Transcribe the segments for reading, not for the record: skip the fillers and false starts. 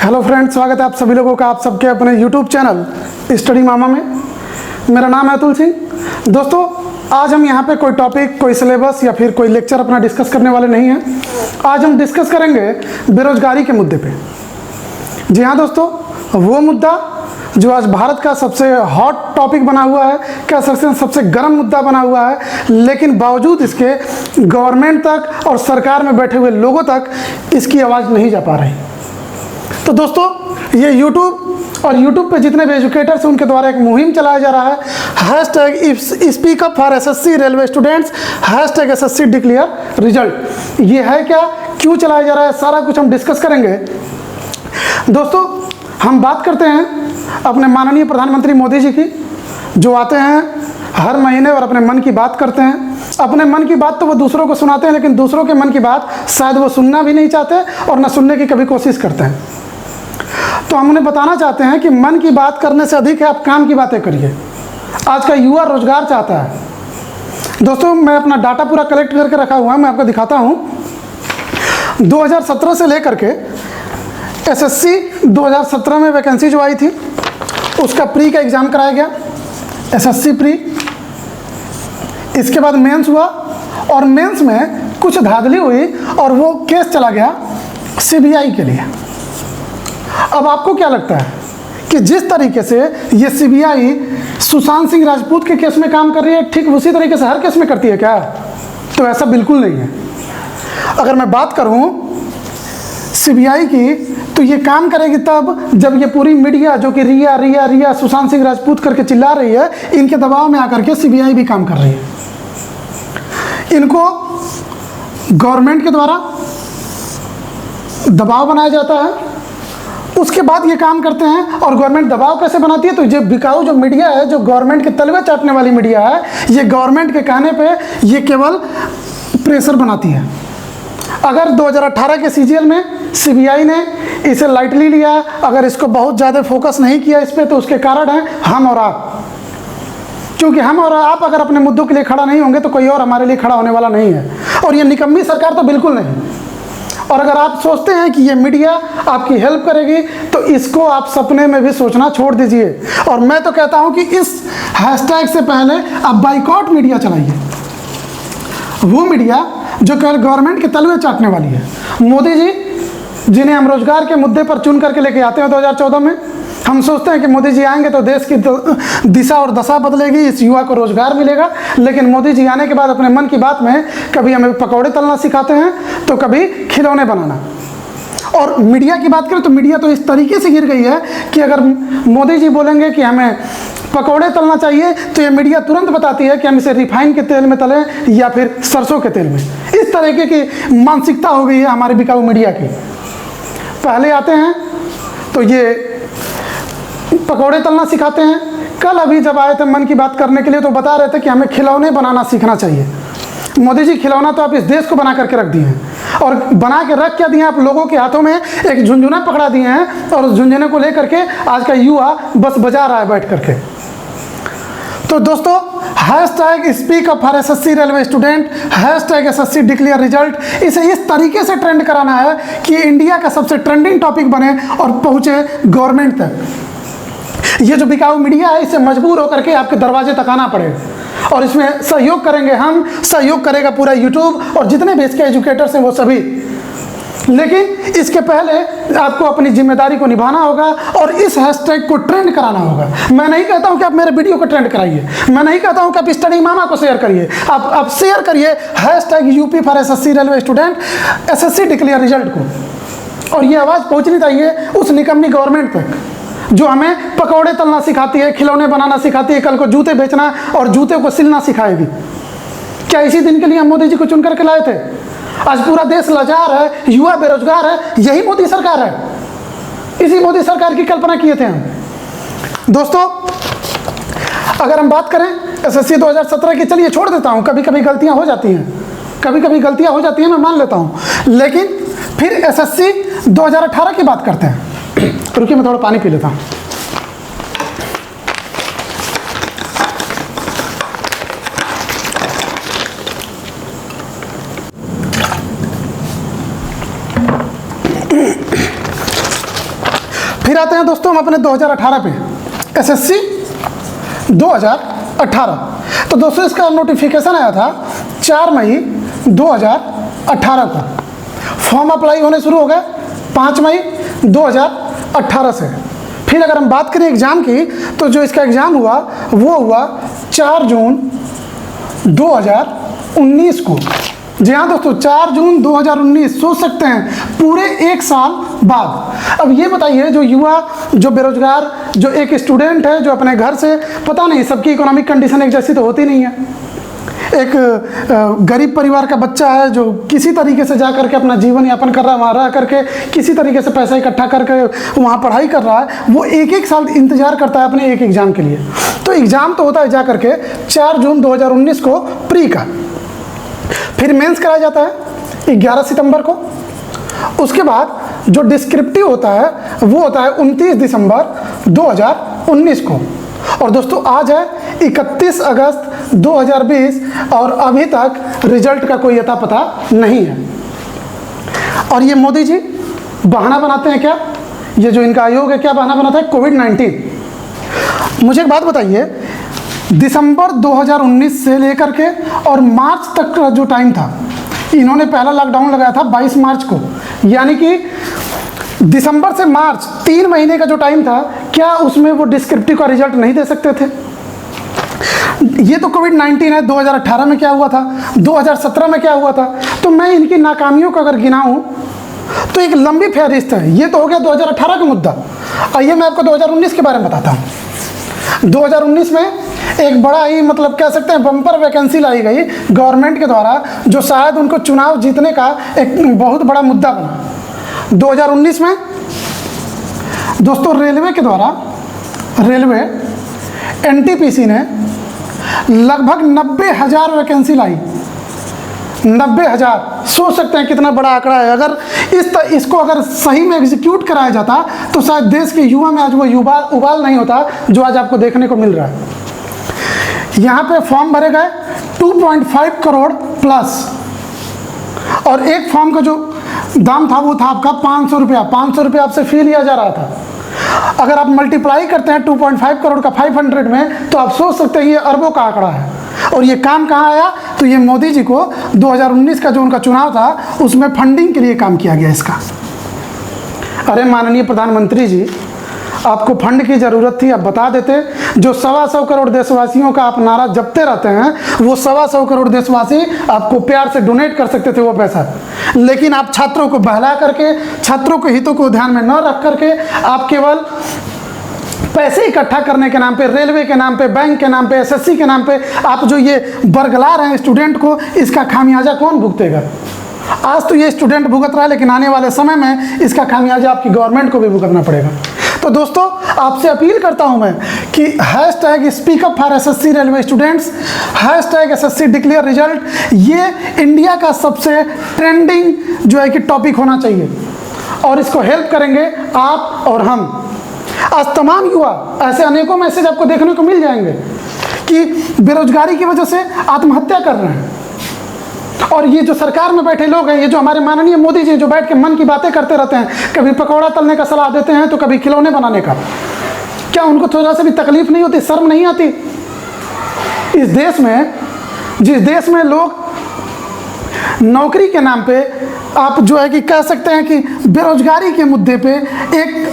Hello friends, स्वागत है आप सभी लोगों का आप सबके अपने यूट्यूब चैनल स्टडी मामा में। मेरा नाम है अतुल सिंह। दोस्तों, आज हम यहाँ पे कोई टॉपिक, कोई सिलेबस या फिर कोई लेक्चर अपना डिस्कस करने वाले नहीं हैं। आज हम डिस्कस करेंगे बेरोजगारी के मुद्दे पे। जी हाँ दोस्तों, वो मुद्दा जो आज भारत का सबसे हॉट टॉपिक बना हुआ है, कह सकते हैं सबसे गर्म मुद्दा बना हुआ है, लेकिन बावजूद इसके गवर्नमेंट तक और सरकार में बैठे हुए लोगों तक इसकी आवाज़ नहीं जा पा रही। तो दोस्तों, ये YouTube पे जितने भी एजुकेटर्स हैं उनके द्वारा एक मुहिम चलाया जा रहा है, #speak up for SSC railway students, #SSC declare result. ये है क्या, क्यों चलाया जा रहा है, सारा कुछ हम डिस्कस करेंगे। दोस्तों, हम बात करते हैं अपने माननीय प्रधानमंत्री मोदी जी की, जो आते हैं हर महीने और अपने मन की बात करते हैं। अपने मन की बात तो वो दूसरों को सुनाते हैं, लेकिन दूसरों के मन की बात शायद वो सुनना भी नहीं चाहते और ना सुनने की कभी कोशिश करते हैं। तो हम उन्हें बताना चाहते हैं कि मन की बात करने से अधिक है आप काम की बातें करिए। आज का युवा रोजगार चाहता है। दोस्तों, मैं अपना डाटा पूरा कलेक्ट करके रखा हुआ है, मैं आपको दिखाता हूँ। 2017 से लेकर के SSC 2017 में वैकेंसी जो आई थी, उसका प्री का एग्ज़ाम कराया गया, SSC प्री। इसके बाद मेंस हुआ और मेंस में कुछ धांधली हुई और वो केस चला गया CBI के लिए। अब आपको क्या लगता है कि जिस तरीके से ये CBI सुशांत सिंह राजपूत के केस में काम कर रही है, ठीक उसी तरीके से हर केस में करती है क्या? तो ऐसा बिल्कुल नहीं है। अगर मैं बात करूं CBI की, तो ये काम करेगी तब जब ये पूरी मीडिया, जो कि रिया रिया रिया सुशांत सिंह राजपूत करके चिल्ला रही है, इनके दबाव में आकर के CBI भी काम कर रही है। इनको गवर्नमेंट के द्वारा दबाव बनाया जाता है, उसके बाद ये काम करते हैं। और गवर्नमेंट दबाव कैसे बनाती है? तो ये बिकाऊ जो मीडिया है, जो गवर्नमेंट के तलवे चाटने वाली मीडिया है, ये गवर्नमेंट के कहने पे ये केवल प्रेशर बनाती है। अगर 2018 के CGL में CBI ने इसे लाइटली लिया, अगर इसको बहुत ज़्यादा फोकस नहीं किया इस पर, तो उसके कारण है हम और आप। क्योंकि हम और आप अगर अपने मुद्दों के लिए खड़ा नहीं होंगे तो कोई और हमारे लिए खड़ा होने वाला नहीं है। और ये निकम्मी सरकार तो बिल्कुल नहीं। और अगर आप सोचते हैं कि ये मीडिया आपकी हेल्प करेगी, तो इसको आप सपने में भी सोचना छोड़ दीजिए। और मैं तो कहता हूं कि इस हैशटैग से पहले आप बाइकॉट मीडिया चलाइए, वो मीडिया जो केवल गवर्नमेंट के तलवे चाटने वाली है। मोदी जी, जिन्हें हम रोजगार के मुद्दे पर चुन करके लेके आते हैं 2014 में, हम सोचते हैं कि मोदी जी आएंगे तो देश की दिशा और दशा बदलेगी, इस युवा को रोजगार मिलेगा। लेकिन मोदी जी आने के बाद अपने मन की बात में कभी हमें पकौड़े तलना सिखाते हैं, तो कभी खिलौने बनाना। और मीडिया की बात करें तो मीडिया तो इस तरीके से गिर गई है कि अगर मोदी जी बोलेंगे कि हमें पकौड़े तलना चाहिए, तो ये मीडिया तुरंत बताती है कि हम इसे रिफाइन के तेल में तलें या फिर सरसों के तेल में। इस तरीके की मानसिकता हो गई है हमारे बिकाऊ मीडिया की। पहले आते हैं तो ये पकौड़े तलना सिखाते हैं। कल अभी जब आए थे मन की बात करने के लिए, तो बता रहे थे कि हमें खिलौने बनाना सीखना चाहिए। मोदी जी, खिलौना तो आप इस देश को बना करके रख दिए हैं। और बना के रख क्या दिए आप लोगों के हाथों में? एक झुंझुना पकड़ा दिए हैं और उस झुंझुने को लेकर के आज का युवा बस बजा रहा है बैठ करके। तो दोस्तों, #speak up for SSC railway student, #SSC declare result, इसे इस तरीके से ट्रेंड कराना है कि इंडिया का सबसे ट्रेंडिंग टॉपिक बने और पहुंचे गवर्नमेंट तक। ये जो बिकाऊ मीडिया है, इसे मजबूर होकर के आपके दरवाजे तक आना पड़ेगा। और इसमें सहयोग करेंगे हम, सहयोग करेगा पूरा YouTube और जितने भी इसके एजुकेटर्स हैं वो सभी। लेकिन इसके पहले आपको अपनी जिम्मेदारी को निभाना होगा और इस हैशटैग को ट्रेंड कराना होगा। मैं नहीं कहता हूं कि आप मेरे वीडियो को ट्रेंड कराइए, मैं नहीं कहता हूं कि आप स्टडी मामा को शेयर करिए, आप शेयर करिए #UP for SSC railway student, SSC declare result को। और ये आवाज़ पहुंचनी चाहिए उस निकम्मी गवर्नमेंट तक जो हमें पकौड़े तलना सिखाती है, खिलौने बनाना सिखाती है, कल को जूते बेचना और जूते को सिलना सिखाएगी। क्या इसी दिन के लिए हम मोदी जी को चुन करके लाए थे? आज पूरा देश लाचार है, युवा बेरोजगार है, यही मोदी सरकार है। इसी मोदी सरकार की कल्पना किए थे हम। दोस्तों, अगर हम बात करें SSC 2017 की, चलिए छोड़ देता हूं, कभी कभी गलतियां हो जाती हैं, कभी कभी गलतियां हो जाती हैं, मैं मान लेता हूं। लेकिन फिर SSC 2018 की बात करते हैं। रुकिए, मैं थोड़ा पानी पी लेता हूं। फिर आते हैं दोस्तों हम अपने 2018 पे, एसएससी 2018। तो दोस्तों इसका नोटिफिकेशन आया था 4 मई 2018 को। फॉर्म अप्लाई होने शुरू हो गए 5 मई 2018 से। फिर अगर हम बात करें एग्ज़ाम की, तो जो इसका एग्ज़ाम हुआ वो हुआ 4 जून 2019 को। जी हाँ दोस्तों, 4 जून 2019, सोच सकते हैं पूरे 1 साल बाद। अब ये बताइए, जो युवा, जो बेरोजगार, जो एक स्टूडेंट है जो अपने घर से, पता नहीं सबकी इकोनॉमिक कंडीशन एक जैसी तो होती नहीं है। एक गरीब परिवार का बच्चा है जो किसी तरीके से जा करके अपना जीवन यापन कर रहा है, वहाँ रह करके किसी तरीके से पैसा इकट्ठा करके वहाँ पढ़ाई कर रहा है, वो 1-1 साल इंतज़ार करता है अपने एक एग्ज़ाम के लिए। तो एग्ज़ाम तो होता है जा करके 4 जून 2019 को प्री का, फिर मेंस कराया जाता है 11 सितंबर को। उसके बाद जो डिस्क्रिप्टिव होता है वो होता है 29 दिसंबर 2019 को। और दोस्तों आज है 31 अगस्त 2020 और अभी तक रिजल्ट का कोई अता पता नहीं है। और ये मोदी जी बहाना बनाते हैं क्या, ये जो इनका आयोग है क्या बहाना बनाता है, कोविड-19। मुझे एक बात बताइए, दिसंबर 2019 से लेकर के और मार्च तक का जो टाइम था, इन्होंने पहला लॉकडाउन लगाया था 22 मार्च को, यानी कि दिसंबर से मार्च 3 महीने का जो टाइम था, क्या उसमें वो डिस्क्रिप्टिव का रिजल्ट नहीं दे सकते थे? ये तो कोविड-19 है। 2018 में क्या हुआ था, 2017 में क्या हुआ था? तो मैं इनकी नाकामियों को अगर गिनाऊं तो एक लंबी फहरिस्त है। ये तो हो गया 2018 का मुद्दा। आइए मैं आपको 2019 के बारे में बताता हूँ। 2019 में एक बड़ा ही, मतलब कह सकते हैं बम्पर वैकेंसी लाई गई गवर्नमेंट के द्वारा, जो शायद उनको चुनाव जीतने का एक बहुत बड़ा मुद्दा बना। 2019 में दोस्तों रेलवे के द्वारा, रेलवे एनटीपीसी ने लगभग 90,000 वैकेंसी लाई। 90,000, सोच सकते हैं कितना बड़ा आंकड़ा है। अगर इसको अगर सही में एग्जीक्यूट कराया जाता तो शायद देश के युवा में आज वो उबाल नहीं होता जो आज आपको देखने को मिल रहा है। यहाँ पे फॉर्म भरे गए 2.5 करोड़ प्लस, और एक फॉर्म का जो दाम था वो था आपका 500 रुपया। 500 रुपया आपसे फी लिया जा रहा था। अगर आप मल्टीप्लाई करते हैं 2.5 करोड़ का 500 में, तो आप सोच सकते हैं ये अरबों का आंकड़ा है। और ये काम कहाँ आया, तो ये मोदी जी को 2019 का जो उनका चुनाव था उसमें फंडिंग के लिए काम किया गया इसका। अरे माननीय प्रधानमंत्री जी, आपको फंड की ज़रूरत थी, आप बता देते। जो 125 करोड़ देशवासियों का आप नारा जपते रहते हैं, वो 125 करोड़ देशवासी आपको प्यार से डोनेट कर सकते थे वो पैसा। लेकिन आप छात्रों को बहला करके, छात्रों के हितों को ध्यान में न रख करके, आप केवल पैसे इकट्ठा करने के नाम पे, रेलवे के नाम पे, बैंक के नाम पे, एसएससी के नाम पे आप जो ये बरगला रहे हैं स्टूडेंट को, इसका खामियाजा कौन भुगतेगा? आज तो ये स्टूडेंट भुगत रहा है, लेकिन आने वाले समय में इसका खामियाजा आपकी गवर्नमेंट को भी भुगतना पड़ेगा। तो दोस्तों आपसे अपील करता हूं मैं कि #speak up for SSC railway students, #SSC declare result, ये इंडिया का सबसे ट्रेंडिंग जो है कि टॉपिक होना चाहिए, और इसको हेल्प करेंगे आप और हम। आज तमाम युवा, ऐसे अनेकों मैसेज आपको देखने को मिल जाएंगे कि बेरोजगारी की वजह से आत्महत्या कर रहे हैं। और ये जो सरकार में बैठे लोग हैं, ये जो हमारे माननीय मोदी जी जो बैठ के मन की बातें करते रहते हैं, कभी पकौड़ा तलने का सलाह देते हैं तो कभी खिलौने बनाने का, क्या उनको थोड़ा सा भी तकलीफ नहीं होती, शर्म नहीं आती? इस देश में, जिस देश में लोग नौकरी के नाम पे, आप जो है कि कह सकते हैं कि बेरोजगारी के मुद्दे पे, एक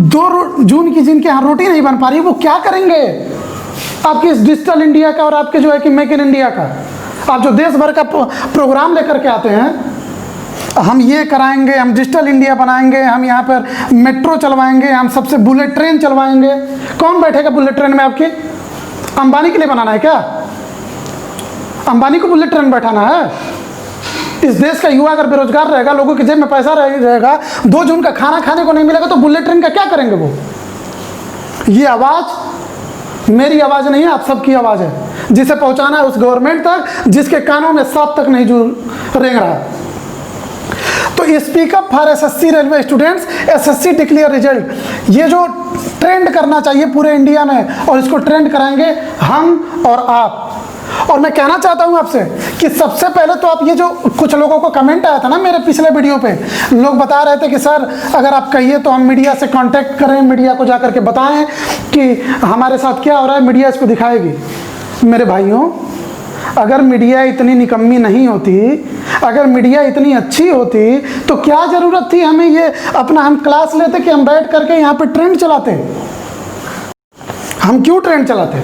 2 जून की जिनके यहाँ रोटी नहीं बन पा रही, वो क्या करेंगे आपके इस डिजिटल इंडिया का और आपके जो है कि मेक इन इंडिया का? आप जो देश भर का प्रोग्राम लेकर के आते हैं, हम ये कराएंगे, हम डिजिटल इंडिया बनाएंगे, हम यहाँ पर मेट्रो चलवाएंगे, हम सबसे बुलेट ट्रेन चलवाएंगे। कौन बैठेगा बुलेट ट्रेन में आपकी? अंबानी के लिए बनाना है क्या? अंबानी को बुलेट ट्रेन बैठाना है? इस देश का युवा अगर बेरोजगार रहेगा, लोगों की जेब में पैसा रहेगा, 2 जून का खाना खाने को नहीं मिलेगा, तो बुलेट ट्रेन का क्या करेंगे वो? ये आवाज़ मेरी आवाज़ नहीं है, आप सबकी आवाज़ है, जिसे पहुंचाना है उस गवर्नमेंट तक जिसके कानों में सांप तक नहीं रेंग रहा। तो speak up for SSC railway students, SSC declare result, ये जो ट्रेंड करना चाहिए पूरे इंडिया में, और इसको ट्रेंड कराएंगे हम और आप। और मैं कहना चाहता हूं आपसे कि सबसे पहले तो आप ये जो कुछ लोगों को कमेंट आया था ना मेरे पिछले वीडियो पे, लोग बता रहे थे कि सर अगर आप कहिए तो हम मीडिया से कांटेक्ट करें, मीडिया को जाकर के बताएं कि हमारे साथ क्या हो रहा है, मीडिया इसको दिखाएगी। मेरे भाइयों, अगर मीडिया इतनी निकम्मी नहीं होती, अगर मीडिया इतनी अच्छी होती तो क्या ज़रूरत थी हमें ये अपना हम क्लास लेते कि हम बैठ करके यहाँ पे ट्रेंड चलाते। हम क्यों ट्रेंड चलाते?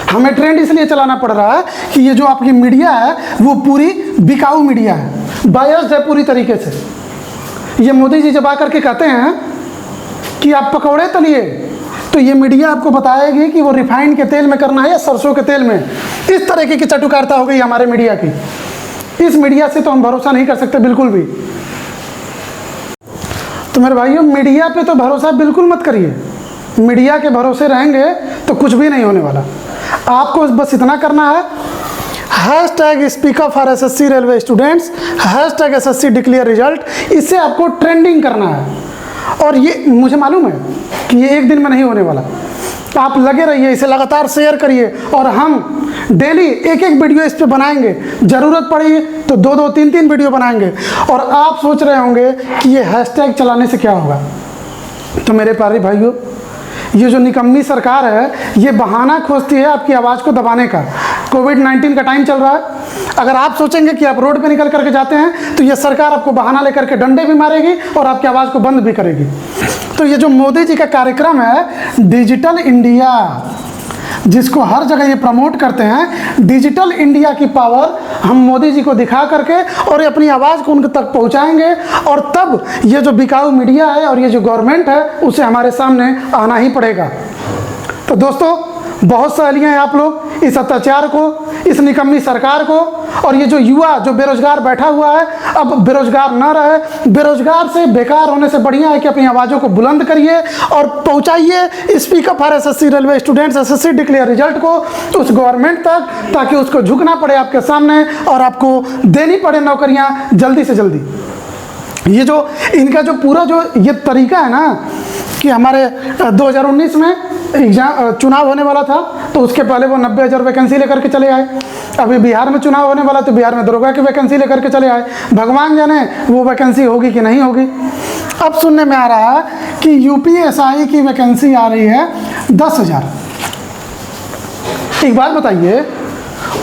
हमें ट्रेंड इसलिए चलाना पड़ रहा है कि ये जो आपकी मीडिया है वो पूरी बिकाऊ मीडिया है, बायस्ड है पूरी तरीके से। ये मोदी जी जब आकर के कहते हैं कि आप पकौड़े तलिए, तो ये मीडिया आपको बताएगी कि वो रिफाइंड के तेल में करना है या सरसों के तेल में। इस तरीके की चटुकारिता हो गई हमारे मीडिया की। इस मीडिया से तो हम भरोसा नहीं कर सकते बिल्कुल भी। तो मेरे भाइयों, मीडिया पे तो भरोसा बिल्कुल मत करिए। मीडिया के भरोसे रहेंगे तो कुछ भी नहीं होने वाला। आपको बस इतना करना है, hashtag speak up for SSC railway students, hashtag SSC declare result, इससे आपको ट्रेंडिंग करना है। और ये मुझे मालूम है कि ये एक दिन में नहीं होने वाला। आप लगे रहिए, इसे लगातार शेयर करिए और हम डेली एक एक वीडियो इस पे बनाएंगे। ज़रूरत पड़ी तो 2-2, 3-3 वीडियो बनाएंगे। और आप सोच रहे होंगे कि ये हैशटैग चलाने से क्या होगा। तो मेरे प्यारे भाइयों, ये जो निकम्मी सरकार है ये बहाना खोजती है आपकी आवाज़ को दबाने का। कोविड-19 का टाइम चल रहा है, अगर आप सोचेंगे कि आप रोड पे निकल करके जाते हैं तो ये सरकार आपको बहाना लेकर के डंडे भी मारेगी और आपकी आवाज़ को बंद भी करेगी। तो ये जो मोदी जी का कार्यक्रम है डिजिटल इंडिया, जिसको हर जगह ये प्रमोट करते हैं, डिजिटल इंडिया की पावर हम मोदी जी को दिखा करके और अपनी आवाज़ को उनके तक पहुंचाएंगे। और तब ये जो बिकाऊ मीडिया है और ये जो गवर्नमेंट है उसे हमारे सामने आना ही पड़ेगा। तो दोस्तों, बहुत सहेलियाँ हैं आप लोग इस अत्याचार को, इस निकम्मी सरकार को। और ये जो युवा जो बेरोजगार बैठा हुआ है, अब बेरोजगार ना रहे। बेरोजगार से, बेकार होने से बढ़िया है कि अपनी आवाज़ों को बुलंद करिए और पहुंचाइए speak up for SSC railway students, SSC declare result को उस गवर्नमेंट तक, ताकि उसको झुकना पड़े आपके सामने और आपको देनी पड़े नौकरियां जल्दी से जल्दी। ये जो इनका जो पूरा जो ये तरीका है ना कि हमारे 2019 में एग्जाम चुनाव होने वाला था तो उसके पहले वो 90,000 वैकेंसी लेकर के चले आए। अभी बिहार में चुनाव होने वाला तो बिहार में दरोगा की वैकेंसी लेकर के चले आए। भगवान जाने वो वैकेंसी होगी कि नहीं होगी। अब सुनने में आ रहा है कि यूपीएसआई की वैकेंसी आ रही है 10,000। एक बात बताइए,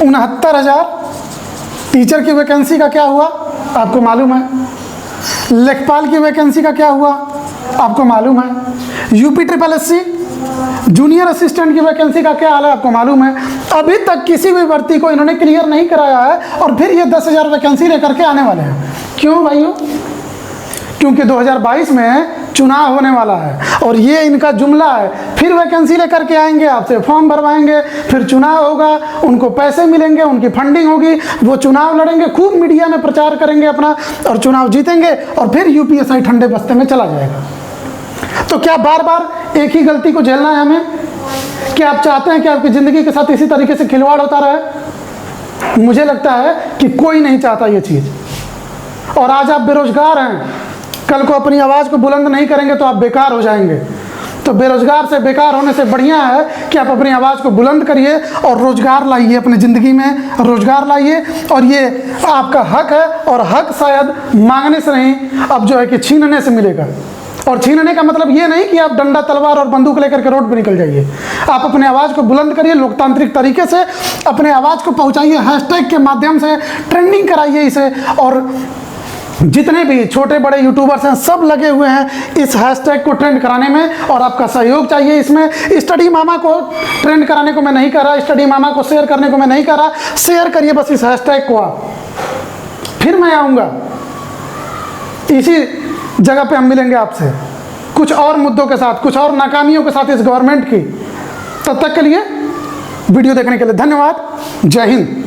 69,000 टीचर की वैकेंसी का क्या हुआ आपको मालूम है? लेखपाल की वैकेंसी का क्या हुआ आपको मालूम है? यूपी SSSC जूनियर असिस्टेंट की वैकेंसी का क्या हाल है आपको मालूम है? अभी तक किसी भी भर्ती को इन्होंने क्लियर नहीं कराया है और फिर ये 10,000 वैकेंसी लेकर के आने वाले हैं। क्यों भाइयों? क्योंकि 2022 में चुनाव होने वाला है और ये इनका जुमला है। फिर वैकेंसी लेकर के आएंगे, आपसे फॉर्म भरवाएंगे, फिर चुनाव होगा, उनको पैसे मिलेंगे, उनकी फंडिंग होगी, वो चुनाव लड़ेंगे, खूब मीडिया में प्रचार करेंगे अपना और चुनाव जीतेंगे और फिर यूपीएसआई ठंडे बस्ते में चला जाएगा। तो क्या बार बार एक ही गलती को झेलना है हमें? क्या आप चाहते हैं कि आपकी ज़िंदगी के साथ इसी तरीके से खिलवाड़ होता रहे? मुझे लगता है कि कोई नहीं चाहता ये चीज़। और आज आप बेरोजगार हैं, कल को अपनी आवाज़ को बुलंद नहीं करेंगे तो आप बेकार हो जाएंगे। तो बेरोजगार से, बेकार होने से बढ़िया है कि आप अपनी आवाज़ को बुलंद करिए और रोज़गार लाइए, अपनी ज़िंदगी में रोज़गार लाइए। और ये आपका हक है और हक शायद मांगने से नहीं, अब जो है कि छीनने से मिलेगा। और छीनने का मतलब ये नहीं कि आप डंडा, तलवार और बंदूक लेकर के रोड पर निकल जाइए। आप अपने आवाज़ को बुलंद करिए, लोकतांत्रिक तरीके से अपने आवाज़ को पहुंचाइए, हैशटैग के माध्यम से ट्रेंडिंग कराइए इसे। और जितने भी छोटे बड़े यूट्यूबर्स हैं सब लगे हुए हैं इस हैशटैग को ट्रेंड कराने में और आपका सहयोग चाहिए इसमें। स्टडी मामा को ट्रेंड कराने को मैं नहीं कर रहा, स्टडी मामा को शेयर करने को मैं नहीं कर रहा। शेयर करिए बस इस हैशटैग को आप, फिर मैं आऊँगा इसी जगह पे, हम मिलेंगे आपसे कुछ और मुद्दों के साथ, कुछ और नाकामियों के साथ इस गवर्नमेंट की। तब तक के लिए वीडियो देखने के लिए धन्यवाद। जय हिंद।